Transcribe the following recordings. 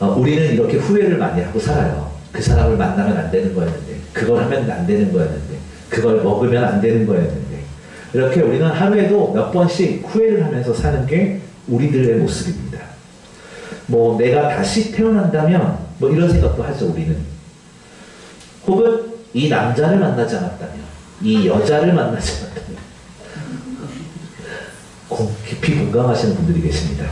우리는 이렇게 후회를 많이 하고 살아요. 그 사람을 만나면 안 되는 거였는데, 그걸 하면 안 되는 거였는데, 그걸 먹으면 안 되는 거였는데, 이렇게 우리는 하루에도 몇 번씩 후회를 하면서 사는 게 우리들의 모습입니다. 뭐 내가 다시 태어난다면 뭐 이런 생각도 하죠, 우리는. 혹은 이 남자를 만나지 않았다면, 이 여자를 만나지 않았다면. 깊이 공감하시는 분들이 계십니다.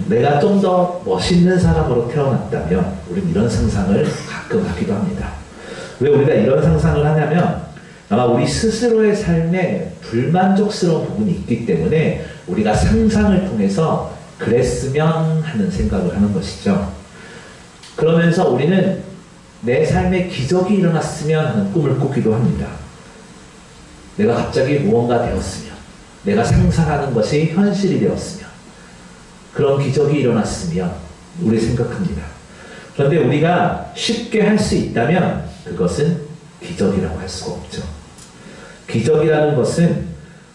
내가 좀 더 멋있는 사람으로 태어났다면 우리는 이런 상상을 가끔 하기도 합니다. 왜 우리가 이런 상상을 하냐면 아마 우리 스스로의 삶에 불만족스러운 부분이 있기 때문에 우리가 상상을 통해서 그랬으면 하는 생각을 하는 것이죠. 그러면서 우리는 내 삶에 기적이 일어났으면 하는 꿈을 꾸기도 합니다. 내가 갑자기 무언가 되었으면, 내가 상상하는 것이 현실이 되었으면, 그런 기적이 일어났으면 우리 생각합니다. 그런데 우리가 쉽게 할 수 있다면 그것은 기적이라고 할 수가 없죠. 기적이라는 것은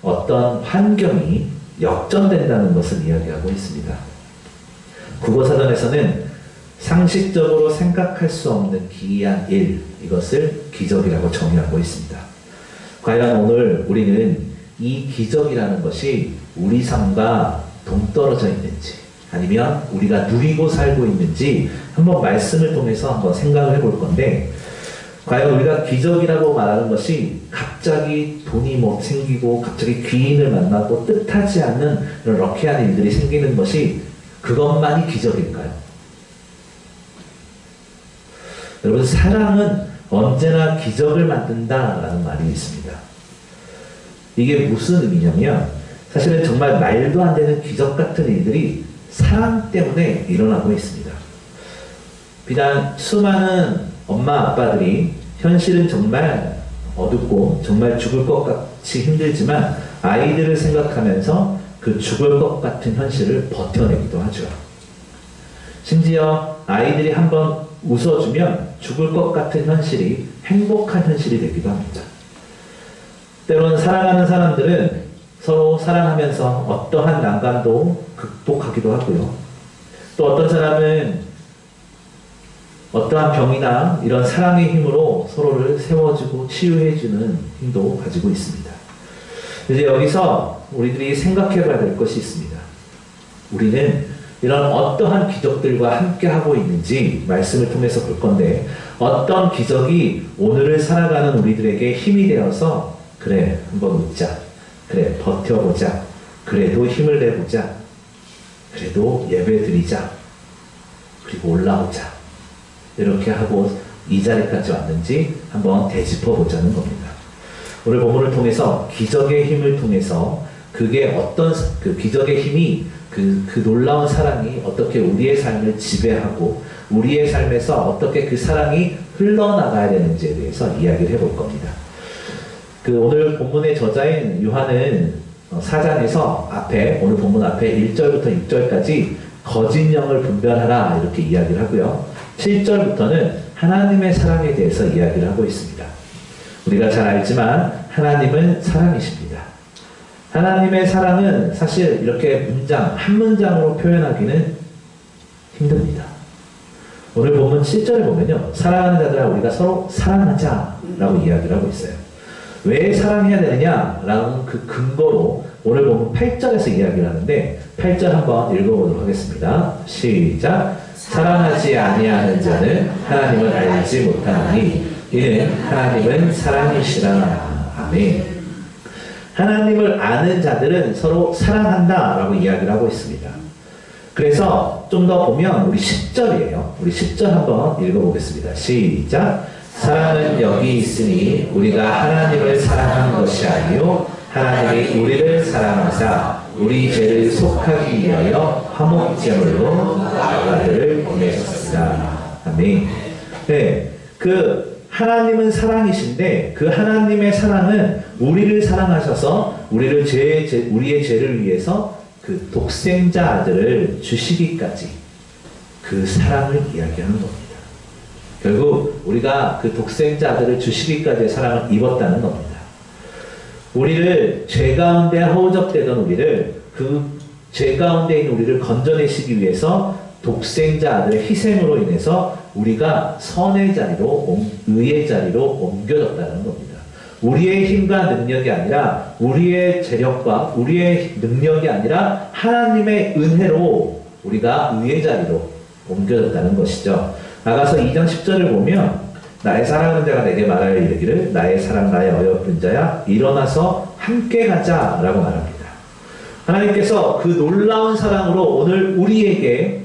어떤 환경이 역전된다는 것을 이야기하고 있습니다. 국어사전에서는 상식적으로 생각할 수 없는 기이한 일, 이것을 기적이라고 정의하고 있습니다. 과연 오늘 우리는 이 기적이라는 것이 우리 삶과 동떨어져 있는지 아니면 우리가 누리고 살고 있는지 한번 말씀을 통해서 한번 생각을 해볼 건데, 과연 우리가 기적이라고 말하는 것이 갑자기 돈이 뭐 생기고 갑자기 귀인을 만나고 뜻하지 않는 이런 럭키한 일들이 생기는 것이 그것만이 기적일까요? 여러분, 사랑은 언제나 기적을 만든다라는 말이 있습니다. 이게 무슨 의미냐면 사실은 정말 말도 안 되는 기적 같은 일들이 사랑 때문에 일어나고 있습니다. 비단 수많은 엄마 아빠들이 현실은 정말 어둡고 정말 죽을 것 같이 힘들지만 아이들을 생각하면서 그 죽을 것 같은 현실을 버텨내기도 하죠. 심지어 아이들이 한번 웃어주면 죽을 것 같은 현실이 행복한 현실이 되기도 합니다. 때로는 사랑하는 사람들은 서로 사랑하면서 어떠한 난관도 극복하기도 하고요. 또 어떤 사람은 어떠한 병이나 이런 사랑의 힘으로 서로를 세워주고 치유해주는 힘도 가지고 있습니다. 이제 여기서 우리들이 생각해 봐야 될 것이 있습니다. 우리는 이런 어떠한 기적들과 함께하고 있는지 말씀을 통해서 볼 건데, 어떤 기적이 오늘을 살아가는 우리들에게 힘이 되어서 그래 한번 웃자, 그래 버텨보자, 그래도 힘을 내보자, 그래도 예배드리자, 그리고 올라오자, 이렇게 하고 이 자리까지 왔는지 한번 되짚어보자는 겁니다. 오늘 본문을 통해서 기적의 힘을 통해서 그게 어떤 그 기적의 힘이 그 놀라운 사랑이 어떻게 우리의 삶을 지배하고 우리의 삶에서 어떻게 그 사랑이 흘러나가야 되는지에 대해서 이야기를 해볼 겁니다. 그 오늘 본문의 저자인 요한은 4장에서 앞에, 오늘 본문 앞에 1절부터 6절까지 거짓 영을 분별하라 이렇게 이야기를 하고요. 7절부터는 하나님의 사랑에 대해서 이야기를 하고 있습니다. 우리가 잘 알지만 하나님은 사랑이십니다. 하나님의 사랑은 사실 이렇게 문장, 한 문장으로 표현하기는 힘듭니다. 오늘 본문 7절에 보면요, 사랑하는 자들아 우리가 서로 사랑하자 라고 이야기를 하고 있어요. 왜 사랑해야 되느냐라는 그 근거로 오늘 본문 8절에서 이야기를 하는데, 8절 한번 읽어보도록 하겠습니다. 시작. 사랑하지 아니하는 자는 하나님을 알지 못하나니 이는 하나님은 사랑이시라. 아멘. 하나님을 아는 자들은 서로 사랑한다 라고 이야기를 하고 있습니다. 그래서 좀 더 보면 우리 10절이에요. 우리 10절 한번 읽어보겠습니다. 시작. 사랑은 여기 있으니 우리가 하나님을 사랑한 것이 아니요 하나님이 우리를 사랑하사 우리 죄를 속하기 위하여 화목제물로 아들을 보내셨습니다. 아멘. 네, 그 하나님은 사랑이신데 그 하나님의 사랑은 우리를 사랑하셔서 우리의 죄를 위해서 그 독생자 아들을 주시기까지 그 사랑을 이야기하는 겁니다. 결국 우리가 그 독생자 아들을 주시기까지의 사랑을 입었다는 겁니다. 우리를 죄 가운데 허우적대던 우리를 그 죄 가운데 있는 우리를 건져내시기 위해서 독생자 아들의 희생으로 인해서 우리가 선의 자리로, 의의 자리로 옮겨졌다는 겁니다. 우리의 힘과 능력이 아니라, 우리의 재력과 우리의 능력이 아니라 하나님의 은혜로 우리가 의의 자리로 옮겨졌다는 것이죠. 나가서 2장 10절을 보면 나의 사랑하는 자가 내게 말하여 이르기를 나의 사랑 나의 어여쁜 자야 일어나서 함께 가자 라고 말합니다. 하나님께서 그 놀라운 사랑으로 오늘 우리에게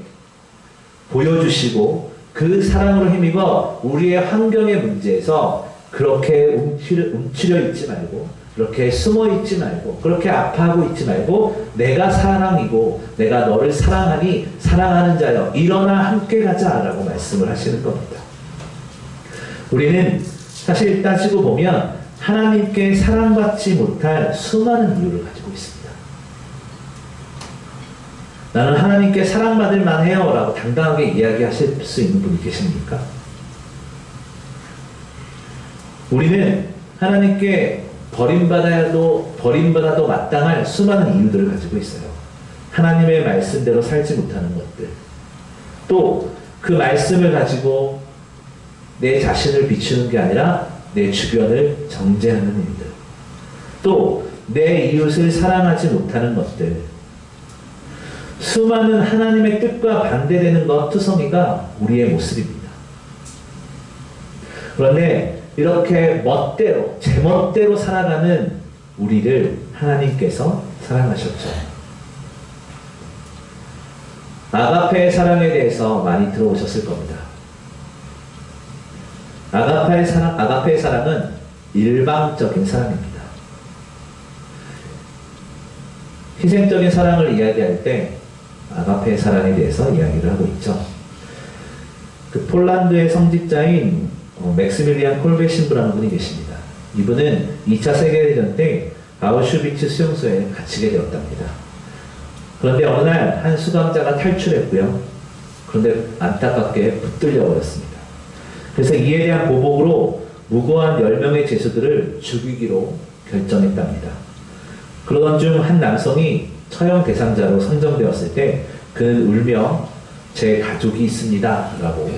보여주시고 그 사랑으로 힘입어 우리의 환경의 문제에서 그렇게 움츠려 있지 말고, 그렇게 숨어 있지 말고, 그렇게 아파하고 있지 말고, 내가 사랑이고 내가 너를 사랑하니 사랑하는 자여 일어나 함께 가자 라고 말씀을 하시는 겁니다. 우리는 사실 따지고 보면 하나님께 사랑받지 못할 수많은 이유를 가지고 있습니다. 나는 하나님께 사랑받을 만해요 라고 당당하게 이야기하실 수 있는 분이 계십니까? 우리는 하나님께 버림받아도 마땅할 수많은 이유들을 가지고 있어요. 하나님의 말씀대로 살지 못하는 것들, 또 그 말씀을 가지고 내 자신을 비추는 게 아니라 내 주변을 정죄하는 일들, 또 내 이웃을 사랑하지 못하는 것들, 수많은 하나님의 뜻과 반대되는 것 투성이가 우리의 모습입니다. 그런데 이렇게 멋대로, 제멋대로 살아가는 우리를 하나님께서 사랑하셨죠. 아가페의 사랑에 대해서 많이 들어오셨을 겁니다. 아가페의 사랑은 일방적인 사랑입니다. 희생적인 사랑을 이야기할 때 아가페의 사랑에 대해서 이야기를 하고 있죠. 그 폴란드의 성직자인 맥스밀리안 콜베 신부라는 분이 계십니다. 이분은 2차 세계대전 때 아우슈비츠 수용소에 갇히게 되었답니다. 그런데 어느 날 한 수감자가 탈출했고요. 그런데 안타깝게 붙들려 버렸습니다. 그래서 이에 대한 보복으로 무고한 10명의 죄수들을 죽이기로 결정했답니다. 그러던 중 한 남성이 처형 대상자로 선정되었을 때 그는 울며 제 가족이 있습니다 라고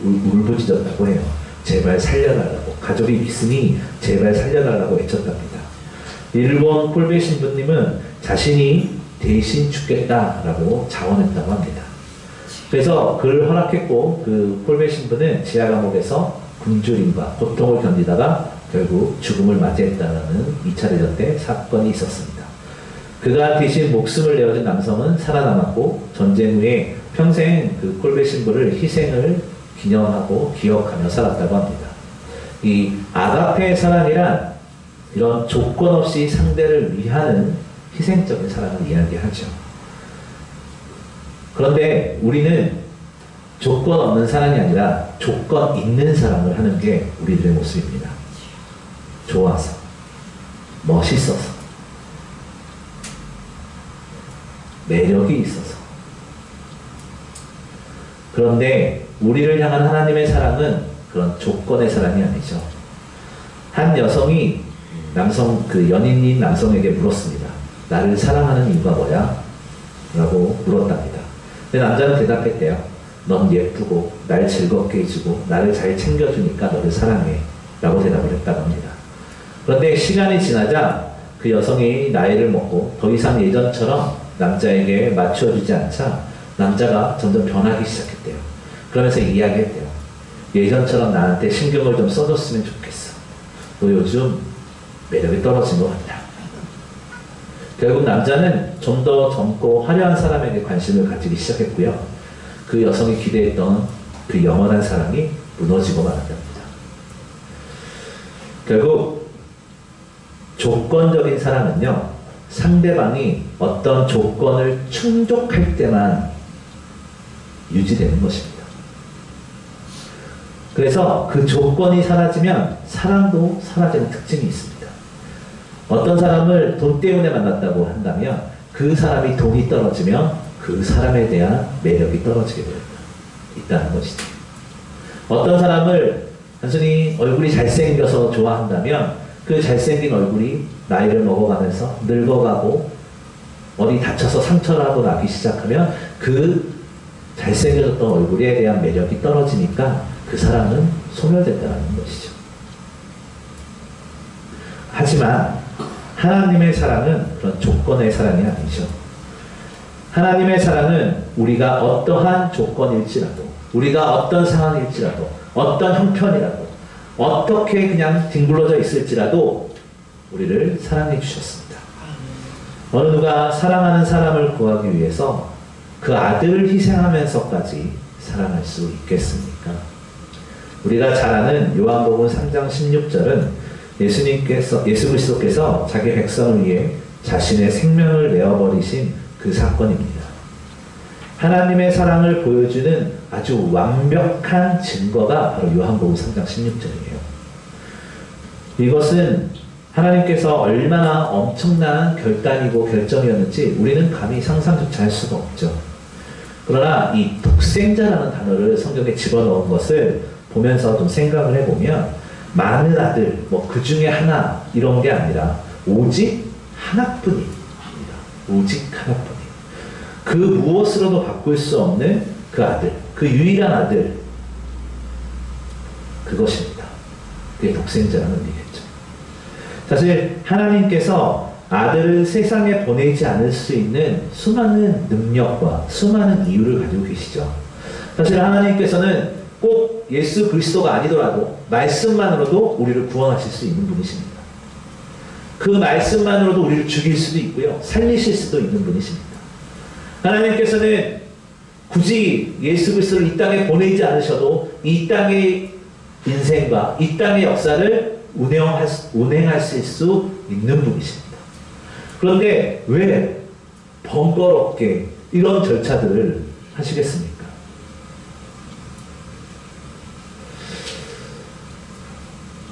울부짖었다고 해요. 제발 살려달라고, 가족이 있으니 제발 살려달라고 외쳤답니다. 일본 콜베 신부님은 자신이 대신 죽겠다라고 자원했다고 합니다. 그래서 그를 허락했고 그 콜베 신부는 지하 감옥에서 굶주림과 고통을 견디다가 결국 죽음을 맞이했다는 2차 대전 때 사건이 있었습니다. 그가 대신 목숨을 내어준 남성은 살아남았고 전쟁 후에 평생 그 콜베 신부를 희생을 기념하고 기억하며 살았다고 합니다. 이 아가페의 사랑이란 이런 조건 없이 상대를 위하는 희생적인 사랑을 이야기하죠. 그런데 우리는 조건 없는 사랑이 아니라 조건 있는 사랑을 하는 게 우리들의 모습입니다. 좋아서, 멋있어서, 매력이 있어서. 그런데 우리를 향한 하나님의 사랑은 그런 조건의 사랑이 아니죠. 한 여성이 연인인 남성에게 물었습니다. 나를 사랑하는 이유가 뭐야? 라고 물었답니다. 근데 남자는 대답했대요. 넌 예쁘고 날 즐겁게 해주고 나를 잘 챙겨주니까 너를 사랑해 라고 대답을 했다고 합니다. 그런데 시간이 지나자 그 여성이 나이를 먹고 더 이상 예전처럼 남자에게 맞춰주지 않자 남자가 점점 변하기 시작했대요. 그러면서 이야기했대요. 예전처럼 나한테 신경을 좀 써줬으면 좋겠어. 너 요즘 매력이 떨어진 것 같다. 결국 남자는 좀 더 젊고 화려한 사람에게 관심을 가지기 시작했고요. 그 여성이 기대했던 그 영원한 사랑이 무너지고 말았답니다. 결국 조건적인 사랑은요, 상대방이 어떤 조건을 충족할 때만 유지되는 것입니다. 그래서 그 조건이 사라지면 사랑도 사라지는 특징이 있습니다. 어떤 사람을 돈 때문에 만났다고 한다면 그 사람이 돈이 떨어지면 그 사람에 대한 매력이 떨어지게 있다는 것이죠. 어떤 사람을 단순히 얼굴이 잘생겨서 좋아한다면 그 잘생긴 얼굴이 나이를 먹어가면서 늙어가고 어디 다쳐서 상처라도 나기 시작하면 그 잘생겨졌던 얼굴에 대한 매력이 떨어지니까 그 사람은 소멸됐다는 것이죠. 하지만 하나님의 사랑은 그런 조건의 사랑이 아니죠. 하나님의 사랑은 우리가 어떠한 조건일지라도, 우리가 어떤 상황일지라도, 어떤 형편이라도, 어떻게 그냥 뒹굴러져 있을지라도 우리를 사랑해 주셨습니다. 어느 누가 사랑하는 사람을 구하기 위해서 그 아들을 희생하면서까지 사랑할 수 있겠습니까? 우리가 잘 아는 요한복음 3장 16절은 예수 그리스도께서 자기 백성을 위해 자신의 생명을 내어버리신 그 사건입니다. 하나님의 사랑을 보여주는 아주 완벽한 증거가 바로 요한복음 3장 16절이에요. 이것은 하나님께서 얼마나 엄청난 결단이고 결정이었는지 우리는 감히 상상조차 할 수가 없죠. 그러나 이 독생자라는 단어를 성경에 집어넣은 것을 보면서 좀 생각을 해보면 많은 아들, 뭐 그 중에 하나 이런 게 아니라 오직 하나뿐입니다. 오직 하나뿐이에요. 그 무엇으로도 바꿀 수 없는 그 아들, 그 유일한 아들, 그것입니다. 그게 독생자라는 의미겠죠. 사실 하나님께서 아들을 세상에 보내지 않을 수 있는 수많은 능력과 수많은 이유를 가지고 계시죠. 사실 하나님께서는 꼭 예수 그리스도가 아니더라도 말씀만으로도 우리를 구원하실 수 있는 분이십니다. 그 말씀만으로도 우리를 죽일 수도 있고요, 살리실 수도 있는 분이십니다. 하나님께서는 굳이 예수 그리스도를 이 땅에 보내지 않으셔도 이 땅의 인생과 이 땅의 역사를 운행하실 수 있는 분이십니다. 그런데 왜 번거롭게 이런 절차들을 하시겠습니까?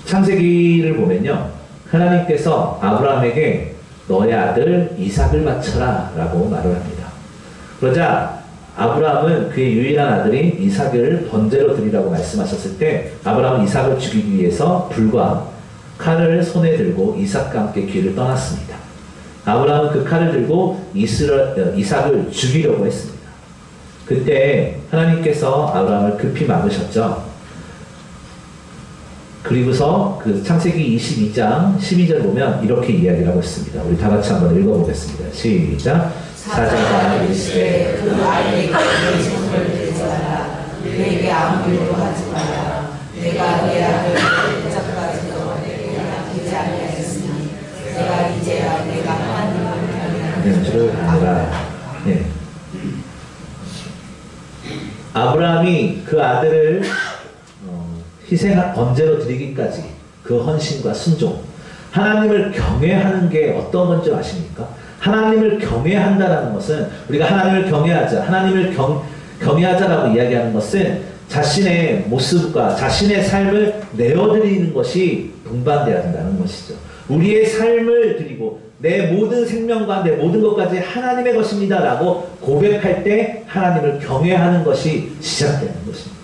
창세기를 보면요, 하나님께서 아브라함에게 너의 아들 이삭을 바쳐라 라고 말을 합니다. 그러자 아브라함은 그의 유일한 아들인 이삭을 번제로 드리라고 말씀하셨을 때 아브라함은 이삭을 죽이기 위해서 불과 칼을 손에 들고 이삭과 함께 길을 떠났습니다. 아브라함은 그 칼을 들고 이삭을 죽이려고 했습니다. 그때 하나님께서 아브라함을 급히 막으셨죠. 그리고서 그 창세기 22장 12절 보면 이렇게 이야기를 하고 있습니다. 우리 다 같이 한번 읽어보겠습니다. 시작. 사자가 이르시되 그 아이에게 내 손을 대지 마라. 내게 아무 일도 하지 마라. 내가 내 아들을 이삭까지도 내게 남기지 아니하였으니 내가 이제야 내가 하나님을 편이하는 줄을 알아. 네. 아브라함이 그 아들을 번제로 드리기까지 그 헌신과 순종, 하나님을 경외하는 게 어떤 건지 아십니까? 하나님을 경외한다라는 것은, 우리가 하나님을 경외하자, 하나님을 경외하자라고 이야기하는 것은 자신의 모습과 자신의 삶을 내어드리는 것이 동반되어야 한다는 것이죠. 우리의 삶을 드리고 내 모든 생명과 내 모든 것까지 하나님의 것입니다 라고 고백할 때 하나님을 경외하는 것이 시작되는 것입니다.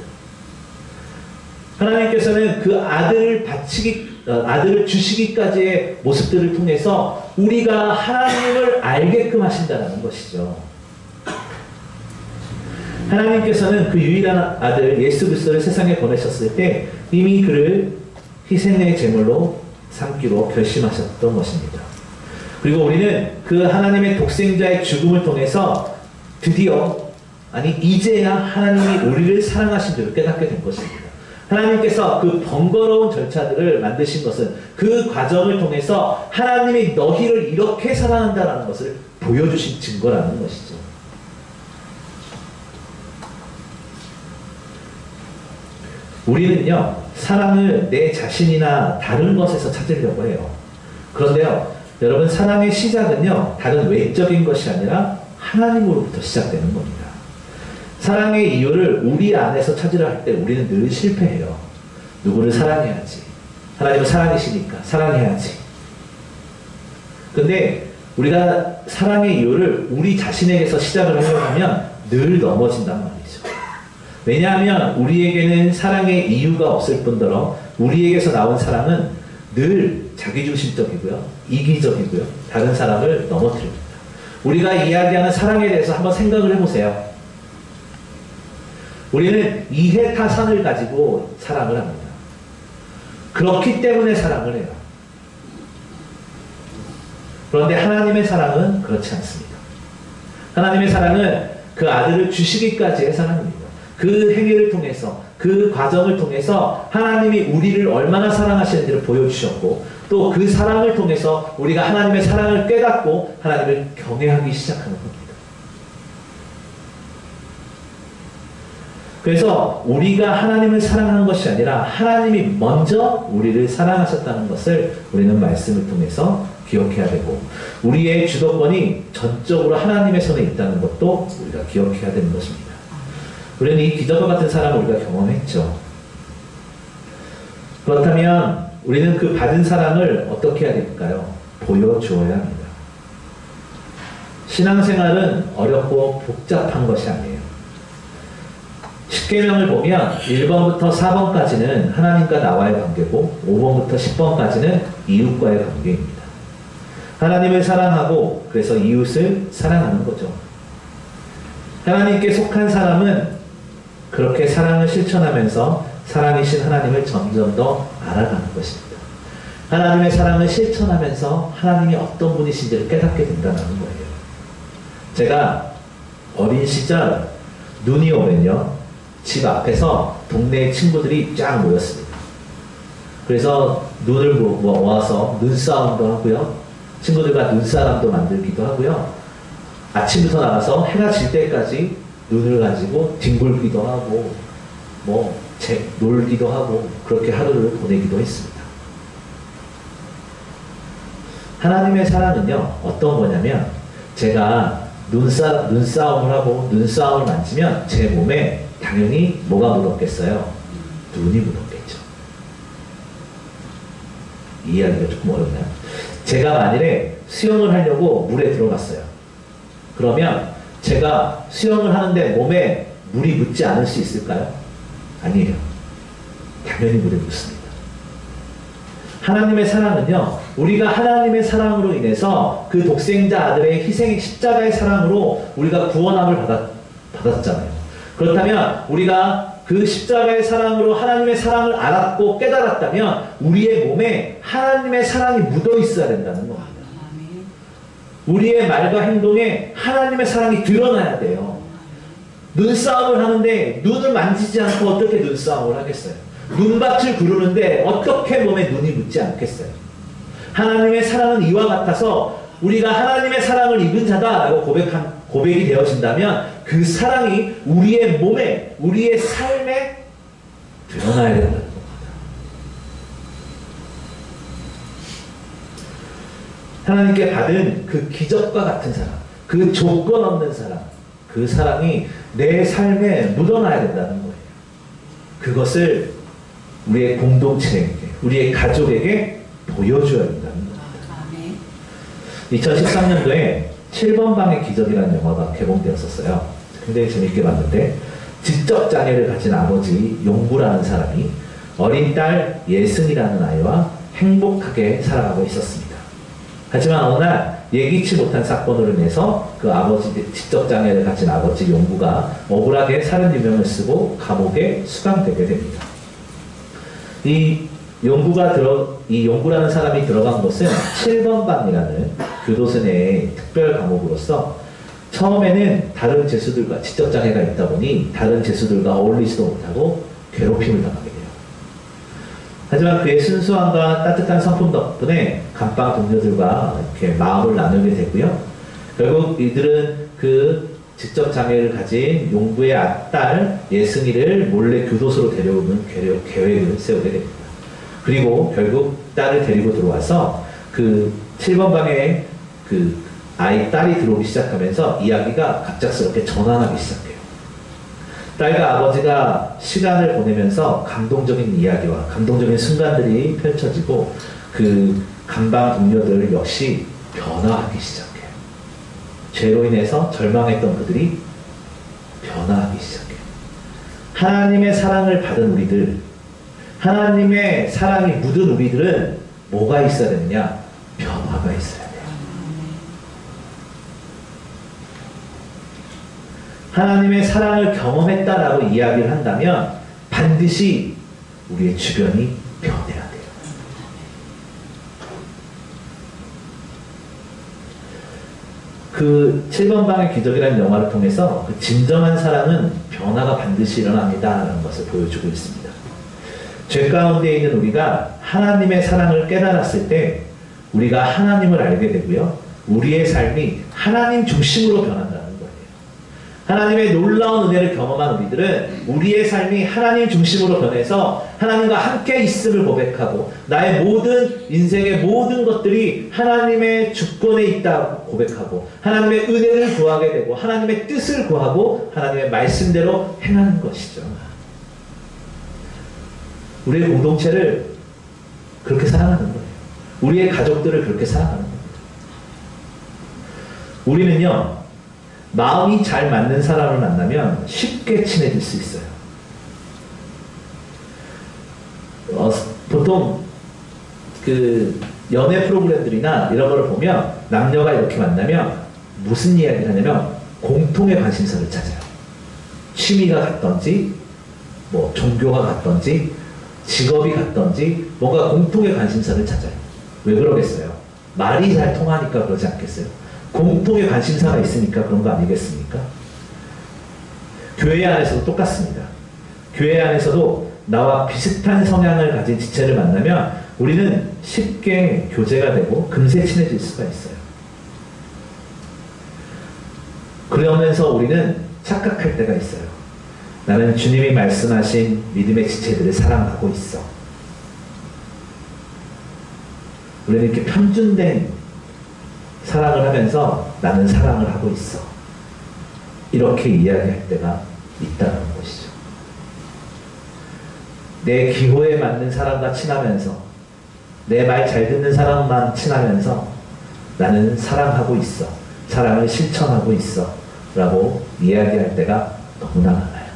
하나님께서는 그 아들을 주시기까지의 모습들을 통해서 우리가 하나님을 알게끔 하신다는 것이죠. 하나님께서는 그 유일한 아들 예수 그리스도를 세상에 보내셨을 때 이미 그를 희생의 제물로 삼기로 결심하셨던 것입니다. 그리고 우리는 그 하나님의 독생자의 죽음을 통해서 드디어, 이제야 하나님이 우리를 사랑하신 줄을 깨닫게 된 것입니다. 하나님께서 그 번거로운 절차들을 만드신 것은 그 과정을 통해서 하나님이 너희를 이렇게 사랑한다는 것을 보여주신 증거라는 것이죠. 우리는요, 사랑을 내 자신이나 다른 것에서 찾으려고 해요. 그런데요, 여러분, 사랑의 시작은요, 다른 외적인 것이 아니라 하나님으로부터 시작되는 겁니다. 사랑의 이유를 우리 안에서 찾으려 할 때 우리는 늘 실패해요. 누구를 사랑해야지. 하나님은 사랑이시니까 사랑해야지. 근데 우리가 사랑의 이유를 우리 자신에게서 시작을 하려고 하면 늘 넘어진단 말이죠. 왜냐하면 우리에게는 사랑의 이유가 없을 뿐더러 우리에게서 나온 사랑은 늘 자기중심적이고요, 이기적이고요, 다른 사람을 넘어뜨립니다. 우리가 이야기하는 사랑에 대해서 한번 생각을 해보세요. 우리는 이해타산을 가지고 사랑을 합니다. 그렇기 때문에 사랑을 해요. 그런데 하나님의 사랑은 그렇지 않습니다. 하나님의 사랑은 그 아들을 주시기까지의 사랑입니다. 그 행위를 통해서, 그 과정을 통해서 하나님이 우리를 얼마나 사랑하시는지를 보여주셨고, 또 그 사랑을 통해서 우리가 하나님의 사랑을 깨닫고 하나님을 경외하기 시작하는 겁니다. 그래서 우리가 하나님을 사랑하는 것이 아니라 하나님이 먼저 우리를 사랑하셨다는 것을 우리는 말씀을 통해서 기억해야 되고, 우리의 주도권이 전적으로 하나님의 손에 있다는 것도 우리가 기억해야 되는 것입니다. 우리는 이 기적과 같은 사랑을 우리가 경험했죠. 그렇다면 우리는 그 받은 사랑을 어떻게 해야 될까요? 보여주어야 합니다. 신앙생활은 어렵고 복잡한 것이 아니에요. 십계명을 보면 1번부터 4번까지는 하나님과 나와의 관계고 5번부터 10번까지는 이웃과의 관계입니다. 하나님을 사랑하고 그래서 이웃을 사랑하는 거죠. 하나님께 속한 사람은 그렇게 사랑을 실천하면서 사랑이신 하나님을 점점 더 알아가는 것입니다. 하나님의 사랑을 실천하면서 하나님이 어떤 분이신지를 깨닫게 된다는 거예요. 제가 어린 시절 눈이 오면요, 집 앞에서 동네 친구들이 쫙 모였습니다. 그래서 눈을 모아서 눈싸움도 하고요, 친구들과 눈사람도 만들기도 하고요, 아침부터 나가서 해가 질 때까지 눈을 가지고 뒹굴기도 하고 놀기도 하고 그렇게 하루를 보내기도 했습니다. 하나님의 사랑은요, 어떤 거냐면 제가 눈싸움을 하고 눈싸움을 만지면 제 몸에 당연히 뭐가 묻었겠어요? 눈이 묻었겠죠. 이해하기가 조금 어렵나요? 제가 만일에 수영을 하려고 물에 들어갔어요. 그러면 제가 수영을 하는데 몸에 물이 묻지 않을 수 있을까요? 아니에요. 당연히 물에 묻습니다. 하나님의 사랑은요, 우리가 하나님의 사랑으로 인해서 그 독생자 아들의 희생의 십자가의 사랑으로 우리가 구원함을 받았잖아요. 그렇다면 우리가 그 십자가의 사랑으로 하나님의 사랑을 알았고 깨달았다면 우리의 몸에 하나님의 사랑이 묻어 있어야 된다는 겁니다. 우리의 말과 행동에 하나님의 사랑이 드러나야 돼요. 눈싸움을 하는데 눈을 만지지 않고 어떻게 눈싸움을 하겠어요? 눈밭을 구르는데 어떻게 몸에 눈이 묻지 않겠어요? 하나님의 사랑은 이와 같아서 우리가 하나님의 사랑을 입은 자다라고 고백이 되어진다면 그 사랑이 우리의 몸에, 우리의 삶에 드러나야 된다는 겁니다. 하나님께 받은 그 기적과 같은 사랑, 그 조건 없는 사랑, 그 사랑이 내 삶에 묻어나야 된다는 거예요. 그것을 우리의 공동체에게, 우리의 가족에게 보여줘야 된다는 겁니다. 2013년도에 7번 방의 기적이라는 영화가 개봉되었었어요. 굉장히 재밌게 봤는데, 지적장애를 가진 아버지 용구라는 사람이 어린 딸 예순이라는 아이와 행복하게 살아가고 있었습니다. 하지만 어느 날 예기치 못한 사건으로 인해서 그 지적장애를 가진 아버지 용구가 억울하게 살인 유명을 쓰고 감옥에 수감되게 됩니다. 이 용구라는 사람이 들어간 곳은 7번 방이라는 교도소 내의 특별 감옥으로서 처음에는 다른 죄수들과 지적장애가 있다 보니 다른 죄수들과 어울리지도 못하고 괴롭힘을 당하게 돼요. 하지만 그의 순수함과 따뜻한 성품 덕분에 감방 동료들과 이렇게 마음을 나누게 되고요. 결국 이들은 그 지적장애를 가진 용구의 딸 예승이를 몰래 교도소로 데려오는 계획을 세우게 됩니다. 그리고 결국 딸을 데리고 들어와서 그 7번 방에 그 딸이 들어오기 시작하면서 이야기가 갑작스럽게 전환하기 시작해요. 딸과 아버지가 시간을 보내면서 감동적인 이야기와 감동적인 순간들이 펼쳐지고 그 감방 동료들 역시 변화하기 시작해요. 죄로 인해서 절망했던 그들이 변화하기 시작해요. 하나님의 사랑을 받은 우리들, 하나님의 사랑이 묻은 우리들은 뭐가 있어야 되느냐? 변화가 있어야 돼요. 하나님의 사랑을 경험했다라고 이야기를 한다면 반드시 우리의 주변이 변해야 돼요. 그 7번 방의 기적이라는 영화를 통해서 그 진정한 사랑은 변화가 반드시 일어납니다라는 것을 보여주고 있습니다. 죄 가운데 있는 우리가 하나님의 사랑을 깨달았을 때 우리가 하나님을 알게 되고요. 우리의 삶이 하나님 중심으로 변한다는 거예요. 하나님의 놀라운 은혜를 경험한 우리들은 우리의 삶이 하나님 중심으로 변해서 하나님과 함께 있음을 고백하고 나의 모든 인생의 모든 것들이 하나님의 주권에 있다고 고백하고 하나님의 은혜를 구하게 되고 하나님의 뜻을 구하고 하나님의 말씀대로 행하는 것이죠. 우리의 공동체를 그렇게 사랑하는 거예요. 우리의 가족들을 그렇게 사랑하는 겁니다. 우리는요, 마음이 잘 맞는 사람을 만나면 쉽게 친해질 수 있어요. 보통 그 연애 프로그램들이나 이런 거를 보면 남녀가 이렇게 만나면 무슨 이야기를 하냐면 공통의 관심사를 찾아요. 취미가 같던지, 뭐 종교가 같던지, 직업이 같던지 뭔가 공통의 관심사를 찾아요. 왜 그러겠어요? 말이 잘 통하니까 그러지 않겠어요? 공통의 관심사가 있으니까 그런 거 아니겠습니까? 교회 안에서도 똑같습니다. 교회 안에서도 나와 비슷한 성향을 가진 지체를 만나면 우리는 쉽게 교제가 되고 금세 친해질 수가 있어요. 그러면서 우리는 착각할 때가 있어요. 나는 주님이 말씀하신 믿음의 지체들을 사랑하고 있어. 우리는 이렇게 편준된 사랑을 하면서 나는 사랑을 하고 있어. 이렇게 이야기할 때가 있다는 것이죠. 내 기호에 맞는 사람과 친하면서 내 말 잘 듣는 사람만 친하면서 나는 사랑하고 있어. 사랑을 실천하고 있어. 라고 이야기할 때가 너무나 많아요.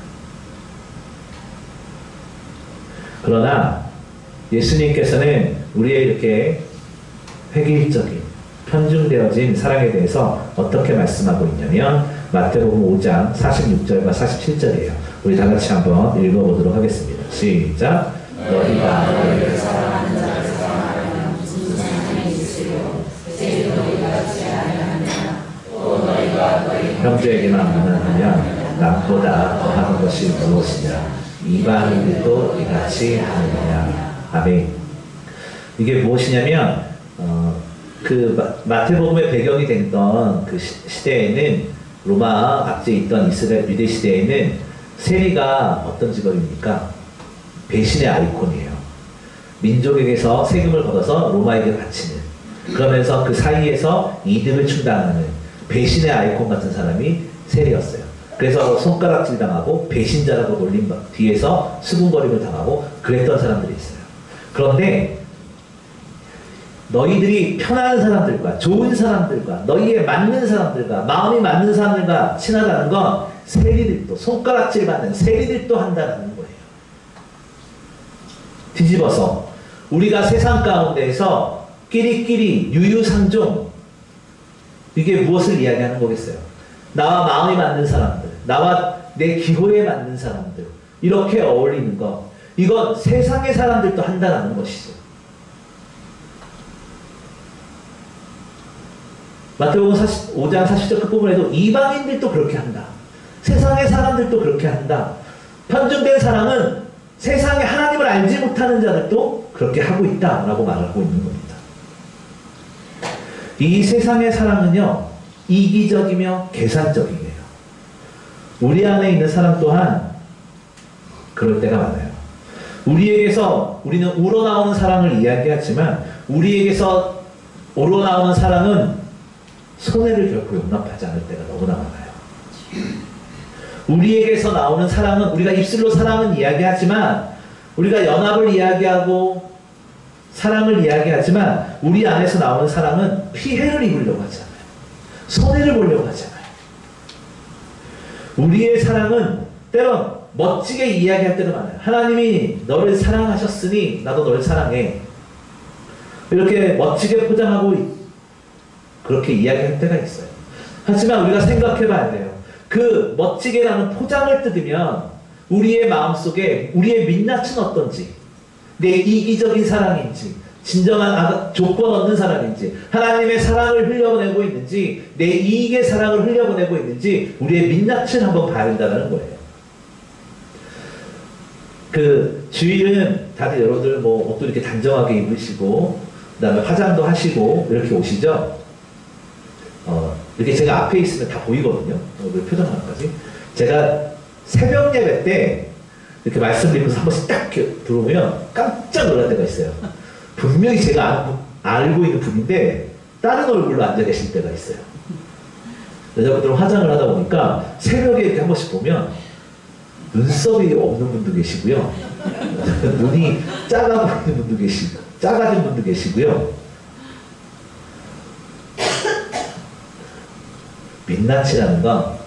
그러나 예수님께서는 우리의 이렇게 획일적인 편중되어진 사랑에 대해서 어떻게 말씀하고 있냐면 마태복음 5장 46절과 47절이에요. 우리 다 같이 한번 읽어보도록 하겠습니다. 시작. 너희가 너희를 사랑하는 자를 사랑하면 무슨 상관이 있으리요. 이제 너희가 그렇지 아니하느냐. 또 너희가 너희 형제에게만 무난하면 남보다 더하는 것이 무엇이냐. 이방인들도 이같이 하느냐. 아멘. 이게 무엇이냐면 그 마태복음의 배경이 됐던 그 시대에는 로마 압제에 있던 이스라엘 유대 시대에는 세리가 어떤 직업입니까? 배신의 아이콘이에요. 민족에게서 세금을 걷어서 로마에게 바치는, 그러면서 그 사이에서 이득을 충당하는 배신의 아이콘 같은 사람이 세리였어요. 그래서 손가락질 당하고 배신자라고 놀린 뒤에서 수군거림을 당하고 그랬던 사람들이 있어요. 그런데 너희들이 편한 사람들과 좋은 사람들과 너희에 맞는 사람들과 마음이 맞는 사람들과 친하다는 건 세리들도 손가락질 받는 세리들도 한다는 거예요. 뒤집어서 우리가 세상 가운데에서 끼리끼리 유유상종, 이게 무엇을 이야기하는 거겠어요? 나와 마음이 맞는 사람들, 나와 내 기호에 맞는 사람들, 이렇게 어울리는 것, 이건 세상의 사람들도 한다는 것이죠. 마태복음 5장 40절 끝부분에도 이방인들도 그렇게 한다. 세상의 사람들도 그렇게 한다. 편중된 사랑은 세상에 하나님을 알지 못하는 자들도 그렇게 하고 있다라고 말하고 있는 겁니다. 이 세상의 사랑은요, 이기적이며 계산적이에요. 우리 안에 있는 사람 또한 그럴 때가 많아요. 우리에게서 우리는 우러나오는 사랑을 이야기하지만 우리에게서 우러나오는 사랑은 손해를 결코 용납하지 않을 때가 너무나 많아요. 우리에게서 나오는 사랑은 우리가 입술로 사랑은 이야기하지만 우리가 연합을 이야기하고 사랑을 이야기하지만 우리 안에서 나오는 사랑은 피해를 입으려고 하잖아요. 손해를 보려고 하잖아요. 우리의 사랑은 때론 멋지게 이야기할 때도 많아요. 하나님이 너를 사랑하셨으니 나도 너를 사랑해. 이렇게 멋지게 포장하고 그렇게 이야기할 때가 있어요. 하지만 우리가 생각해 봐야 돼요. 그 멋지게라는 포장을 뜯으면 우리의 마음속에 우리의 민낯은 어떤지, 내 이기적인 사랑인지, 진정한 조건 없는 사랑인지, 하나님의 사랑을 흘려보내고 있는지, 내 이익의 사랑을 흘려보내고 있는지 우리의 민낯을 한번 봐야 된다는 거예요. 그 주일은 다들 여러분들 뭐 옷도 이렇게 단정하게 입으시고 그 다음에 화장도 하시고 이렇게 오시죠. 이렇게 제가 앞에 있으면 다 보이거든요. 표정 하나까지. 제가 새벽 예배 때 이렇게 말씀 드리면서 한 번씩 딱 들어오면 깜짝 놀랄 때가 있어요. 분명히 제가 알고 있는 분인데 다른 얼굴로 앉아 계실 때가 있어요. 여자분들은 화장을 하다 보니까 새벽에 이렇게 한 번씩 보면 눈썹이 없는 분도 계시고요. 눈이 작아 보이는 분도 계시고, 작아진 분도 계시고요. 민낯이라는 건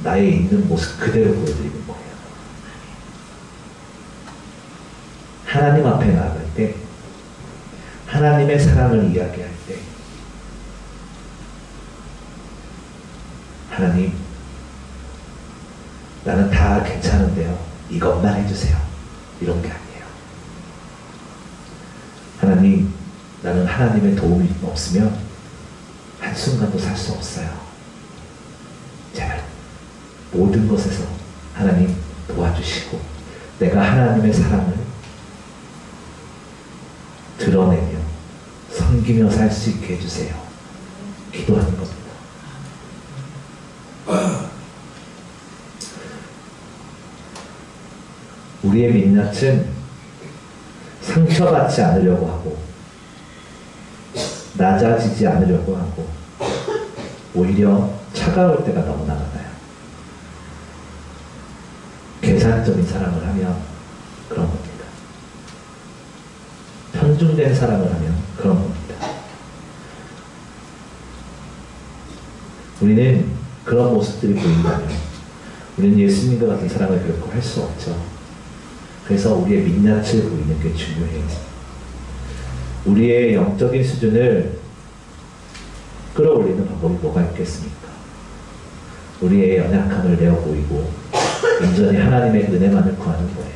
나의 있는 모습 그대로 보여드리는 거예요. 하나님 앞에 나아갈 때, 하나님의 사랑을 이야기할 때, 하나님, 나는 다 괜찮은데요. 이것만 해주세요. 이런 게 아니에요. 하나님, 나는 하나님의 도움이 없으면 한순간도 살 수 없어요. 제발 모든 것에서 하나님 도와주시고 내가 하나님의 사랑을 드러내며 섬기며 살 수 있게 해주세요. 기도하는 겁니다. 우리의 민낯은 상처받지 않으려고 하고 낮아지지 않으려고 하고 오히려 차가울 때가 너무나 많아요. 계산적인 사랑을 하면 그런 겁니다. 편중된 사랑을 하면 그런 겁니다. 우리는 그런 모습들이 보인다면 우리는 예수님과 같은 사랑을 결코 할 수 없죠. 그래서 우리의 민낯을 보이는 게 중요해요. 우리의 영적인 수준을 끌어올리는 방법이 뭐가 있겠습니까? 우리의 연약함을 내어 보이고 온전히 하나님의 은혜만을 구하는 거예요.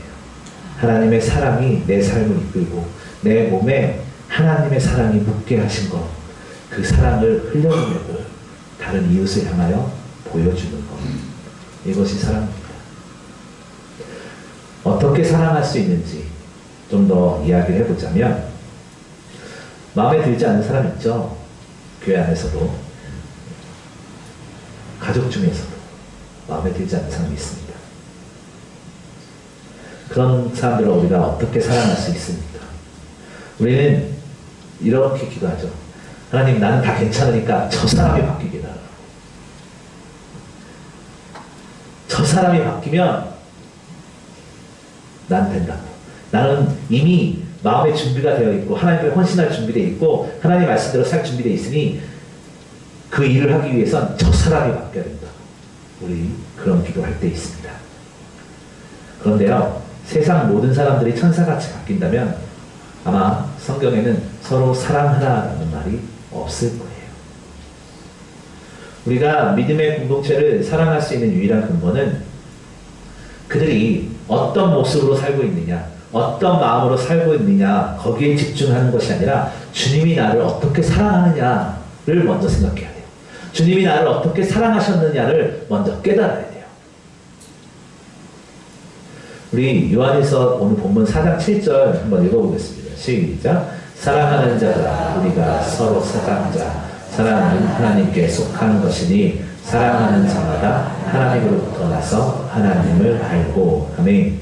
하나님의 사랑이 내 삶을 이끌고 내 몸에 하나님의 사랑이 묻게 하신 것, 그 사랑을 흘려보내고 다른 이웃을 향하여 보여주는 것, 이것이 사랑입니다. 어떻게 사랑할 수 있는지 좀 더 이야기를 해보자면, 마음에 들지 않는 사람 있죠? 교회 안에서도 가족 중에서도 마음에 들지 않는 사람이 있습니다. 그런 사람들을 우리가 어떻게 사랑할 수 있습니까? 우리는 이렇게 기도하죠. 하나님, 나는 다 괜찮으니까 저 사람이 바뀌게 달라고. 저 사람이 바뀌면 난 된다고. 나는 이미 마음의 준비가 되어 있고 하나님께 헌신할 준비되어 있고 하나님 말씀대로 살 준비되어 있으니 그 일을 하기 위해선 저 사람이 바뀌어야 된다고. 우리 그런 기도할 때 있습니다. 그런데요, 세상 모든 사람들이 천사같이 바뀐다면 아마 성경에는 서로 사랑하라라는 말이 없을 거예요. 우리가 믿음의 공동체를 사랑할 수 있는 유일한 근본은 그들이 어떤 모습으로 살고 있느냐, 어떤 마음으로 살고 있느냐, 거기에 집중하는 것이 아니라 주님이 나를 어떻게 사랑하느냐를 먼저 생각해야 돼요. 주님이 나를 어떻게 사랑하셨느냐를 먼저 깨달아야 돼요. 우리 요한일서 오늘 본문 4장 7절 한번 읽어보겠습니다. 시작. 사랑하는 자들아, 우리가 서로 사랑하자. 사랑은 하나님께 속한 것이니 사랑하는 자마다 하나님으로부터 나서 하나님을 알고. 아멘.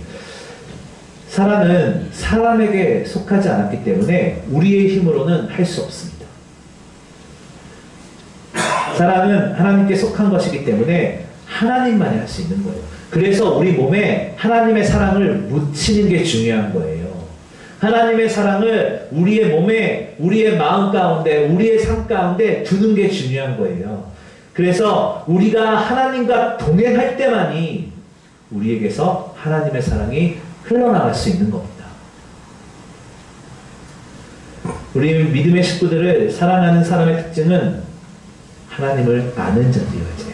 사랑은 사람에게 속하지 않았기 때문에 우리의 힘으로는 할 수 없습니다. 사랑은 하나님께 속한 것이기 때문에 하나님만이 할 수 있는 거예요. 그래서 우리 몸에 하나님의 사랑을 묻히는 게 중요한 거예요. 하나님의 사랑을 우리의 몸에, 우리의 마음 가운데, 우리의 삶 가운데 두는 게 중요한 거예요. 그래서 우리가 하나님과 동행할 때만이 우리에게서 하나님의 사랑이 흘러나갈 수 있는 겁니다. 우리 믿음의 식구들을 사랑하는 사람의 특징은 하나님을 아는 자들이어야죠.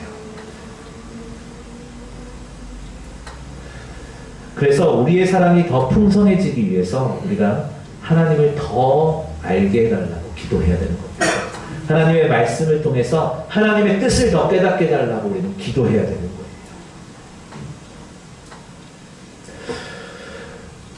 그래서 우리의 사랑이 더 풍성해지기 위해서 우리가 하나님을 더 알게 해달라고 기도해야 되는 겁니다. 하나님의 말씀을 통해서 하나님의 뜻을 더 깨닫게 해달라고 우리는 기도해야 되는 거예요.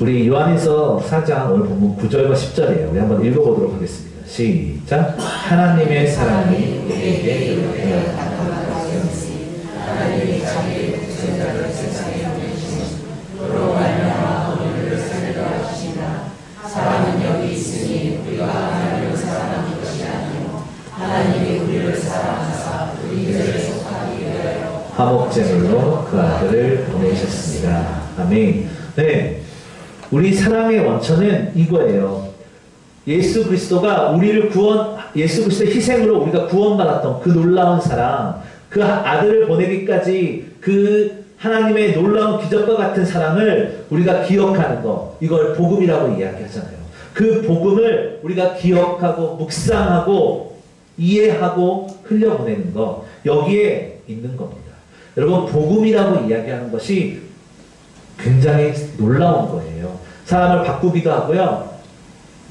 우리 요한일서 4장 오늘 본문 9절과 10절이에요. 우리 한번 읽어보도록 하겠습니다. 시작. 하나님의 사랑이 우리에게 이렇게 나타나였으니 하나님이 자기의 독생자를 세상에 보내시니 그로 말미암아 우리를 살려 하시나 사랑은 여기 있으니 우리가 하나님을 사랑한 것이 아니요 하나님이 우리를 사랑하사 우리를 속하기 위하여 화목제물로 그 아들을 보내셨습니다. 아멘. 네, 우리 사랑의 원천은 이거예요. 예수 그리스도가 우리를 예수 그리스도의 희생으로 우리가 구원받았던 그 놀라운 사랑, 그 아들을 보내기까지 그 하나님의 놀라운 기적과 같은 사랑을 우리가 기억하는 것, 이걸 복음이라고 이야기하잖아요. 그 복음을 우리가 기억하고 묵상하고 이해하고 흘려보내는 것, 여기에 있는 겁니다. 여러분, 복음이라고 이야기하는 것이 굉장히 놀라운 거예요. 사람을 바꾸기도 하고요,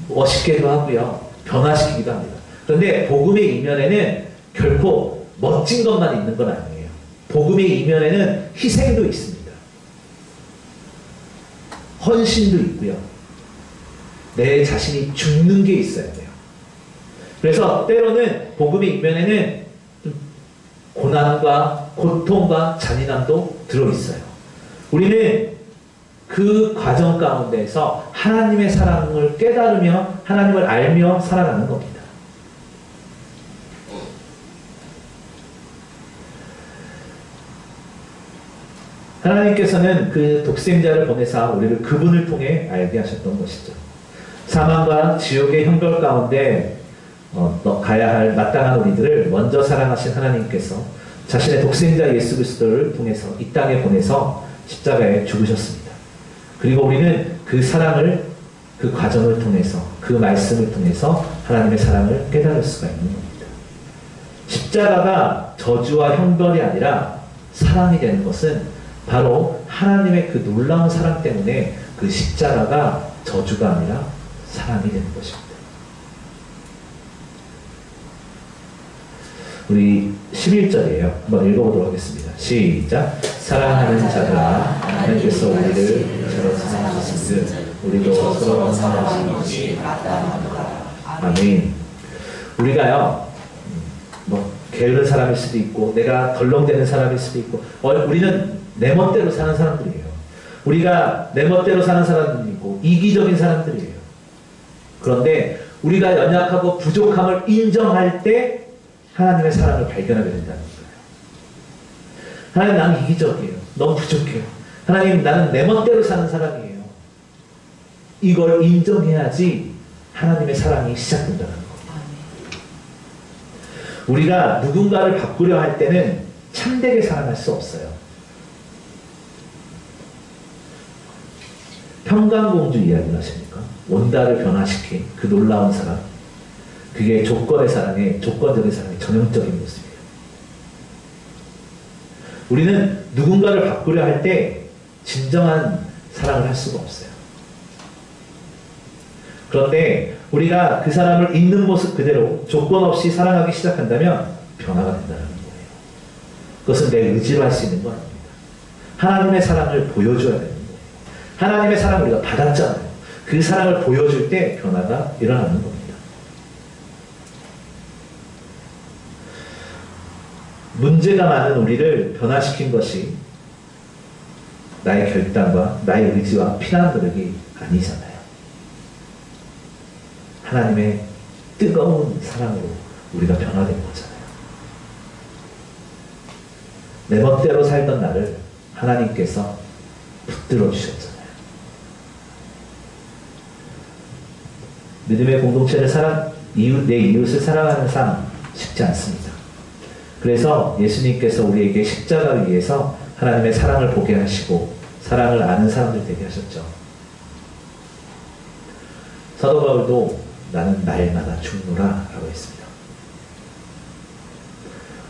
멋있게도 하고요, 변화시키기도 합니다. 그런데 복음의 이면에는 결코 멋진 것만 있는 건 아니에요. 복음의 이면에는 희생도 있습니다. 헌신도 있고요. 내 자신이 죽는 게 있어야 돼요. 그래서 때로는 복음의 이면에는 고난과 고통과 잔인함도 들어있어요. 우리는 그 과정 가운데서 하나님의 사랑을 깨달으며 하나님을 알며 살아가는 겁니다. 하나님께서는 그 독생자를 보내사 우리를 그분을 통해 알게 하셨던 것이죠. 사망과 지옥의 형벌 가운데 가야 할 마땅한 우리들을 먼저 사랑하신 하나님께서 자신의 독생자 예수 그리스도를 통해서 이 땅에 보내서 십자가에 죽으셨습니다. 그리고 우리는 그 사랑을, 그 과정을 통해서, 그 말씀을 통해서 하나님의 사랑을 깨달을 수가 있는 겁니다. 십자가가 저주와 형벌이 아니라 사랑이 되는 것은 바로 하나님의 그 놀라운 사랑 때문에 그 십자가가 저주가 아니라 사랑이 되는 것입니다. 우리 11절이에요. 한번 읽어보도록 하겠습니다. 시작. 사랑하는 자들아, 하나님께서 우리를 저런 사랑하신 우리도 서로 사랑하시는 것이 마땅하도다. 아멘. 우리가요, 게으른 사람일 수도 있고 내가 덜렁대는 사람일 수도 있고 우리는 내 멋대로 사는 사람들이에요. 우리가 내 멋대로 사는 사람들이고 이기적인 사람들이에요. 그런데 우리가 연약하고 부족함을 인정할 때 하나님의 사랑을 발견하게 된다는 거예요. 하나님, 나는 이기적이에요. 너무 부족해요. 하나님, 나는 내 멋대로 사는 사람이에요. 이걸 인정해야지 하나님의 사랑이 시작된다는 거예요. 우리가 누군가를 바꾸려 할 때는 참되게 사랑할 수 없어요. 평강공주 이야기를 하십니까? 온다를 변화시킨 그 놀라운 사랑, 그게 조건적인 사랑의 전형적인 모습이에요. 우리는 누군가를 바꾸려 할 때 진정한 사랑을 할 수가 없어요. 그런데 우리가 그 사람을 있는 모습 그대로 조건 없이 사랑하기 시작한다면 변화가 된다는 거예요. 그것은 내 의지로 할 수 있는 건 아닙니다. 하나님의 사랑을 보여줘야 되는 거예요. 하나님의 사랑을 우리가 받았잖아요. 그 사랑을 보여줄 때 변화가 일어나는 겁니다. 문제가 많은 우리를 변화시킨 것이 나의 결단과 나의 의지와 피난 노력이 아니잖아요. 하나님의 뜨거운 사랑으로 우리가 변화된 거잖아요. 내 멋대로 살던 나를 하나님께서 붙들어 주셨잖아요. 믿음의 공동체를 내 이웃을 사랑하는 삶 쉽지 않습니다. 그래서 예수님께서 우리에게 십자가 위에서 하나님의 사랑을 보게 하시고 사랑을 아는 사람들 되게 하셨죠. 사도 바울도 나는 날마다 죽노라 라고 했습니다.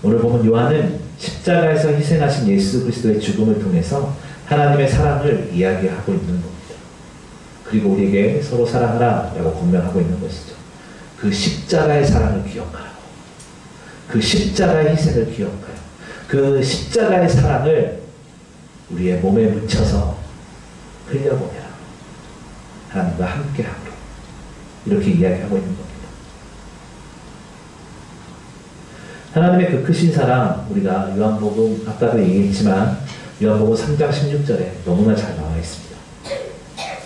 오늘 보면 요한은 십자가에서 희생하신 예수 그리스도의 죽음을 통해서 하나님의 사랑을 이야기하고 있는 겁니다. 그리고 우리에게 서로 사랑하라 라고 권면하고 있는 것이죠. 그 십자가의 사랑을 기억하라고. 그 십자가의 희생을 기억하여 그 십자가의 사랑을 우리의 몸에 묻혀서 흘려보내라. 하나님과 함께하므로 이렇게 이야기하고 있는 겁니다. 하나님의 그 크신 사랑, 우리가 요한복음 아까도 얘기했지만 요한복음 3장 16절에 너무나 잘 나와 있습니다.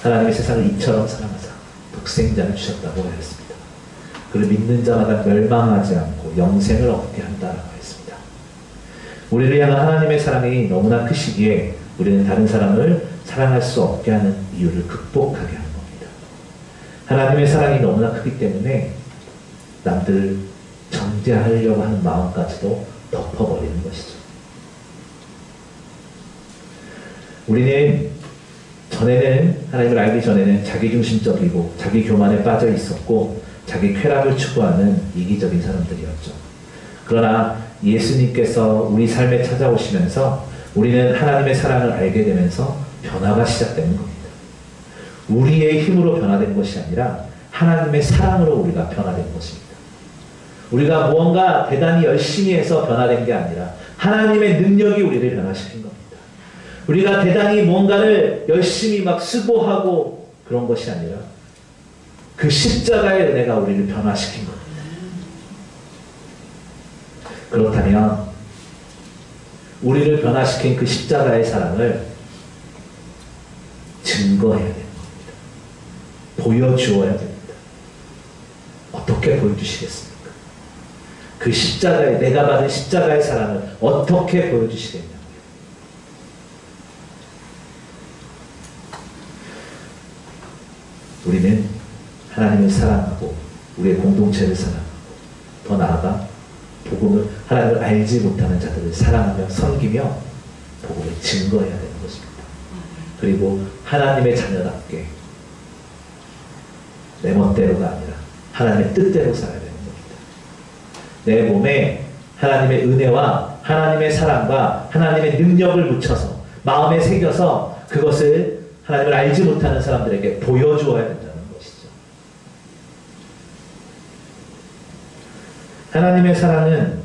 하나님의 세상을 이처럼 사랑하사 독생자를 주셨다고 하였습니다. 그를 믿는 자마다 멸망하지 않고 영생을 얻게 한다라고 했습니다. 우리를 향한 하나님의 사랑이 너무나 크시기에 우리는 다른 사람을 사랑할 수 없게 하는 이유를 극복하게 하는 겁니다. 하나님의 사랑이 너무나 크기 때문에 남들을 정죄하려고 하는 마음까지도 덮어버리는 것이죠. 우리는 전에는, 하나님을 알기 전에는 자기중심적이고 자기 교만에 빠져 있었고 자기 쾌락을 추구하는 이기적인 사람들이었죠. 그러나 예수님께서 우리 삶에 찾아오시면서 우리는 하나님의 사랑을 알게 되면서 변화가 시작되는 겁니다. 우리의 힘으로 변화된 것이 아니라 하나님의 사랑으로 우리가 변화된 것입니다. 우리가 무언가 대단히 열심히 해서 변화된 게 아니라 하나님의 능력이 우리를 변화시킨 겁니다. 우리가 대단히 무언가를 열심히 막 수고하고 그런 것이 아니라 그 십자가의 은혜가 우리를 변화시킨 겁니다. 그렇다면 우리를 변화시킨 그 십자가의 사랑을 증거해야 됩니다. 보여주어야 됩니다. 어떻게 보여주시겠습니까? 그 십자가의, 내가 받은 십자가의 사랑을 어떻게 보여주시겠냐고요. 우리는 하나님을 사랑하고 우리의 공동체를 사랑하고 더 나아가 복음을, 하나님을 알지 못하는 자들을 사랑하며 섬기며 복음을 증거해야 되는 것입니다. 그리고 하나님의 자녀답게 내 멋대로가 아니라 하나님의 뜻대로 살아야 되는 겁니다. 내 몸에 하나님의 은혜와 하나님의 사랑과 하나님의 능력을 묻혀서 마음에 새겨서 그것을 하나님을 알지 못하는 사람들에게 보여주어야 된다는 것이죠. 하나님의 사랑은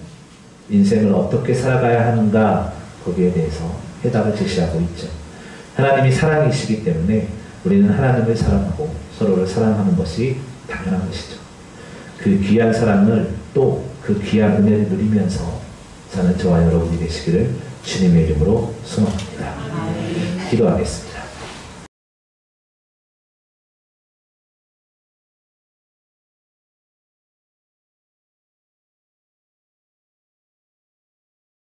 인생을 어떻게 살아가야 하는가, 거기에 대해서 해답을 제시하고 있죠. 하나님이 사랑이시기 때문에 우리는 하나님을 사랑하고 서로를 사랑하는 것이 당연한 것이죠. 그 귀한 사랑을 또 그 귀한 은혜를 누리면서 사는 저와 여러분이 되시기를 주님의 이름으로 소망합니다. 기도하겠습니다.